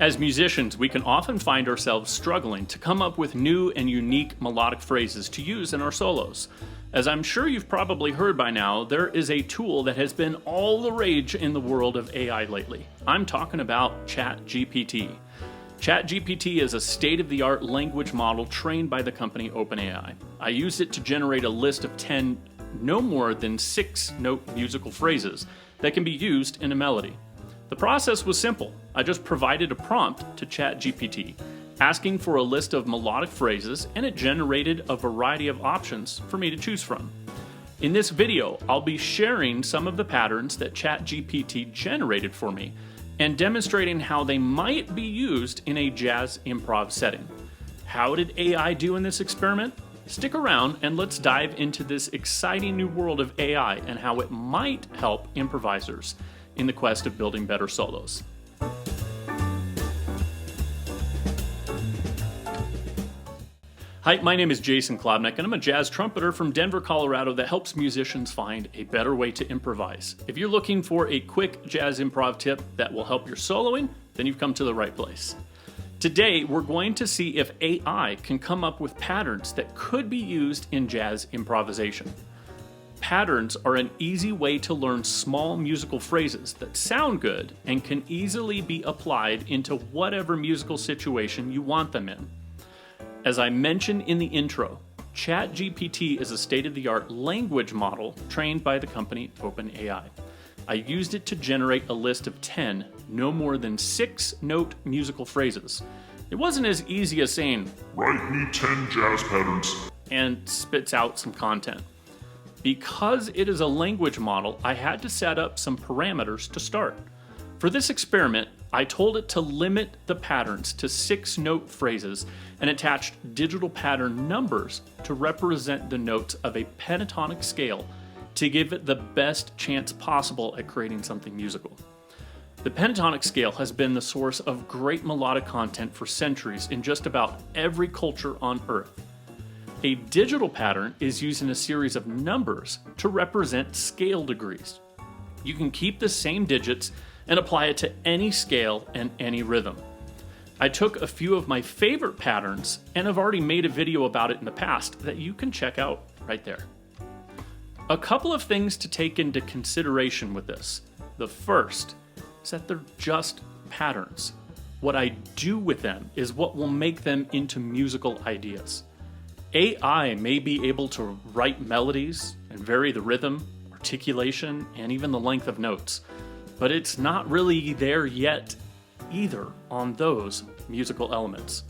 As musicians, we can often find ourselves struggling to come up with new and unique melodic phrases to use in our solos. As I'm sure you've probably heard by now, there is a tool that has been all the rage in the world of AI lately. I'm talking about ChatGPT. ChatGPT is a state-of-the-art language model trained by the company OpenAI. I used it to generate a list of 10 no more than 6-note musical phrases that can be used in a melody. The process was simple. I just provided a prompt to ChatGPT, asking for a list of melodic phrases, and it generated a variety of options for me to choose from. In this video, I'll be sharing some of the patterns that ChatGPT generated for me and demonstrating how they might be used in a jazz improv setting. How did AI do in this experiment? Stick around and let's dive into this exciting new world of AI and how it might help improvisers in the quest of building better solos. Hi, my name is Jason Klobnak and I'm a jazz trumpeter from Denver, Colorado that helps musicians find a better way to improvise. If you're looking for a quick jazz improv tip that will help your soloing, then you've come to the right place. Today, we're going to see if AI can come up with patterns that could be used in jazz improvisation. Patterns are an easy way to learn small musical phrases that sound good and can easily be applied into whatever musical situation you want them in. As I mentioned in the intro, ChatGPT is a state-of-the-art language model trained by the company OpenAI. I used it to generate a list of 10 no more than 6-note musical phrases. It wasn't as easy as saying, "Write me 10 jazz patterns," and spits out some content. Because it is a language model, I had to set up some parameters to start. For this experiment, I told it to limit the patterns to 6-note phrases and attached digital pattern numbers to represent the notes of a pentatonic scale to give it the best chance possible at creating something musical. The pentatonic scale has been the source of great melodic content for centuries in just about every culture on Earth. A digital pattern is used in a series of numbers to represent scale degrees. You can keep the same digits and apply it to any scale and any rhythm. I took a few of my favorite patterns and have already made a video about it in the past that you can check out right there. A couple of things to take into consideration with this. The first is that they're just patterns. What I do with them is what will make them into musical ideas. AI may be able to write melodies and vary the rhythm, articulation, and even the length of notes, but it's not really there yet either on those musical elements.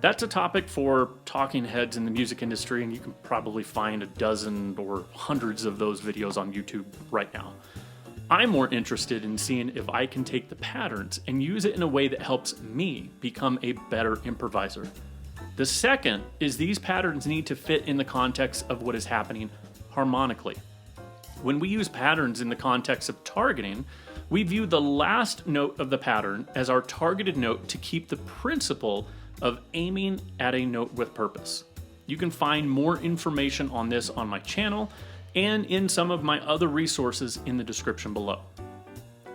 That's a topic for talking heads in the music industry, and you can probably find a dozen or hundreds of those videos on YouTube right now. I'm more interested in seeing if I can take the patterns and use it in a way that helps me become a better improviser. The second is these patterns need to fit in the context of what is happening harmonically. When we use patterns in the context of targeting, we view the last note of the pattern as our targeted note to keep the principle of aiming at a note with purpose. You can find more information on this on my channel and in some of my other resources in the description below.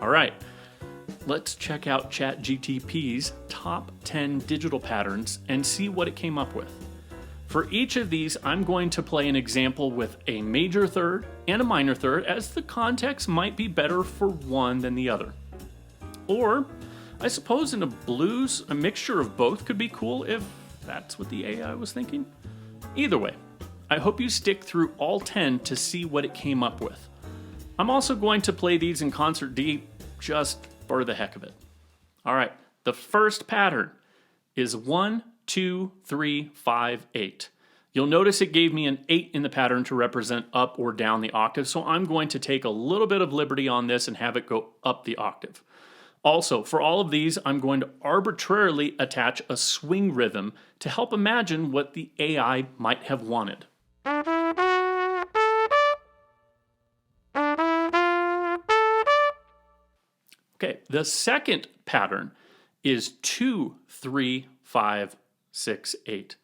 All right. Let's check out ChatGPT's top 10 digital patterns and see what it came up with. For each of these, I'm going to play an example with a major third and a minor third, as the context might be better for one than the other. Or, I suppose in a blues, a mixture of both could be cool if that's what the AI was thinking. Either way, I hope you stick through all 10 to see what it came up with. I'm also going to play these in concert D just for the heck of it. All right, the first pattern is 1, 2, 3, 5, 8. You'll notice it gave me an 8 in the pattern to represent up or down the octave, so I'm going to take a little bit of liberty on this and have it go up the octave. Also, for all of these, I'm going to arbitrarily attach a swing rhythm to help imagine what the AI might have wanted. Okay, the second pattern is 2, 3, 5, 6, 8.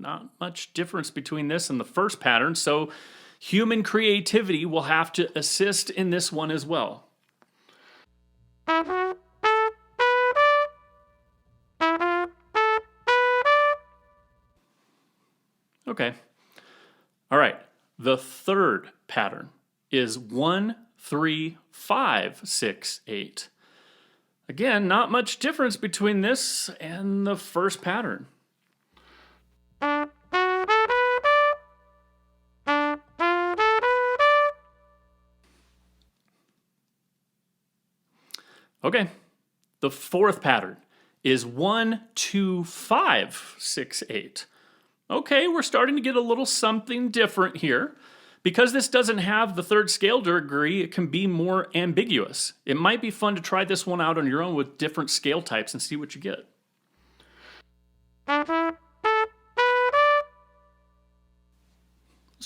Not much difference between this and the first pattern, so human creativity will have to assist in this one as well. Okay. All right. The third pattern is 1, 3, 5, 6, 8. Again, not much difference between this and the first pattern. Okay. The fourth pattern is 1, 2, 5, 6, 8. Okay, we're starting to get a little something different here. Because this doesn't have the third scale degree, it can be more ambiguous. It might be fun to try this one out on your own with different scale types and see what you get. Let's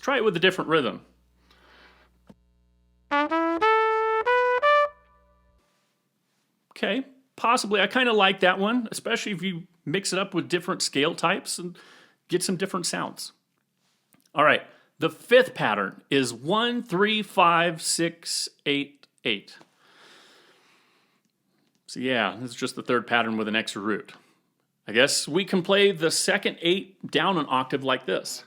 try it with a different rhythm. Okay, possibly. I kind of like that one, especially if you mix it up with different scale types and get some different sounds. All right. The fifth pattern is 1, 3, 5, 6, 8, 8. So yeah, this is just the third pattern with an extra root. I guess we can play the second 8 down an octave like this.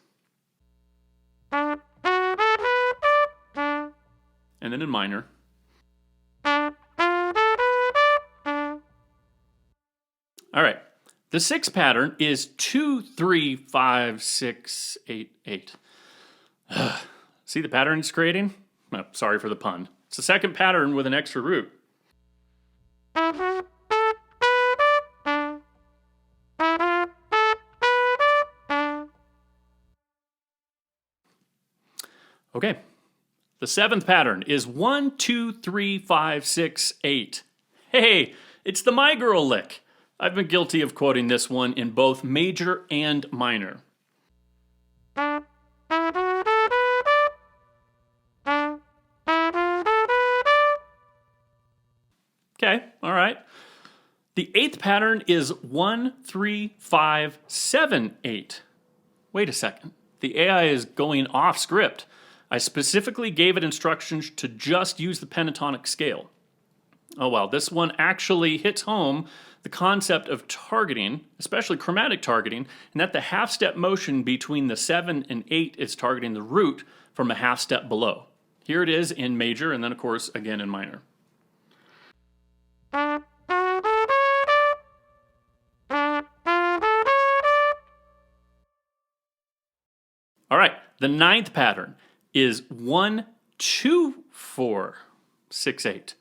And then in minor. All right. The sixth pattern is 2, 3, 5, 6, 8, 8. See the pattern it's creating? Oh, sorry for the pun. It's the second pattern with an extra root. Okay. The seventh pattern is 1, 2, 3, 5, 6, 8. Hey, it's the My Girl lick. I've been guilty of quoting this one in both major and minor. Okay, all right. The eighth pattern is 1, 3, 5, 7, 8. Wait a second. The AI is going off script. I specifically gave it instructions to just use the pentatonic scale. Oh well, this one actually hits home the concept of targeting, especially chromatic targeting, and that the half-step motion between the 7 and 8 is targeting the root from a half step below. Here it is in major, and then of course again in minor. All right, the ninth pattern is 1, 2, 4, 6, 8.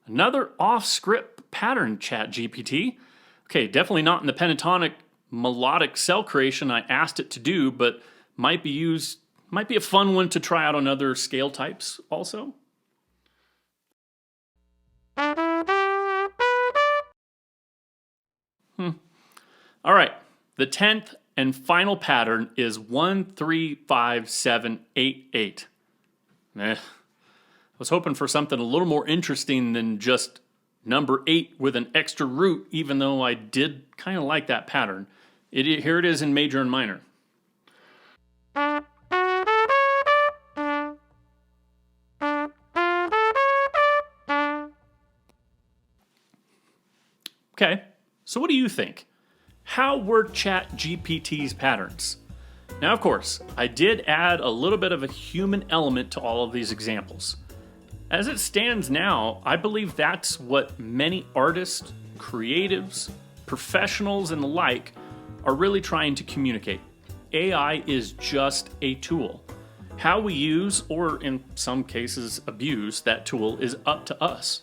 Another off-script pattern, ChatGPT. Okay, definitely not in the pentatonic melodic cell creation I asked it to do, but might be a fun one to try out on other scale types also. All right, the 10th and final pattern is 1, 3, 5, 7, 8, 8. I was hoping for something a little more interesting than just number 8 with an extra root, even though I did kind of like that pattern. Here it is in major and minor. Okay, so what do you think? How were ChatGPT's patterns? Now, of course, I did add a little bit of a human element to all of these examples. As it stands now, I believe that's what many artists, creatives, professionals, and the like are really trying to communicate. AI is just a tool. How we use, or in some cases abuse, that tool is up to us.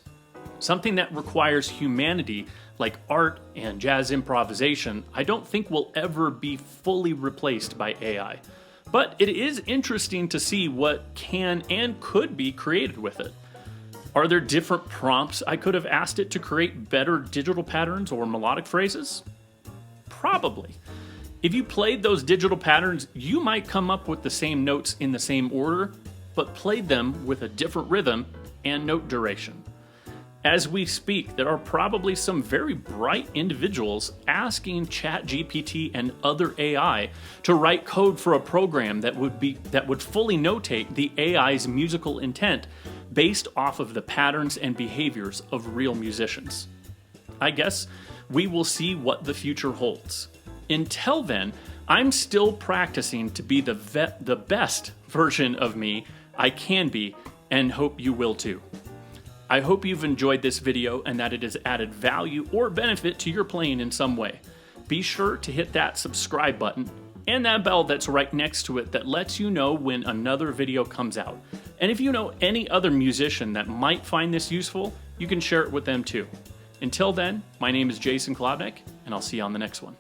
Something that requires humanity, like art and jazz improvisation, I don't think will ever be fully replaced by AI. But it is interesting to see what can and could be created with it. Are there different prompts I could have asked it to create better digital patterns or melodic phrases? Probably. If you played those digital patterns, you might come up with the same notes in the same order, but played them with a different rhythm and note duration. As we speak, there are probably some very bright individuals asking ChatGPT and other AI to write code for a program that would fully notate the AI's musical intent based off of the patterns and behaviors of real musicians. I guess we will see what the future holds. Until then, I'm still practicing to be the best version of me I can be, and hope you will too. I hope you've enjoyed this video and that it has added value or benefit to your playing in some way. Be sure to hit that subscribe button and that bell that's right next to it that lets you know when another video comes out. And if you know any other musician that might find this useful, you can share it with them too. Until then, my name is Jason Klobnak, and I'll see you on the next one.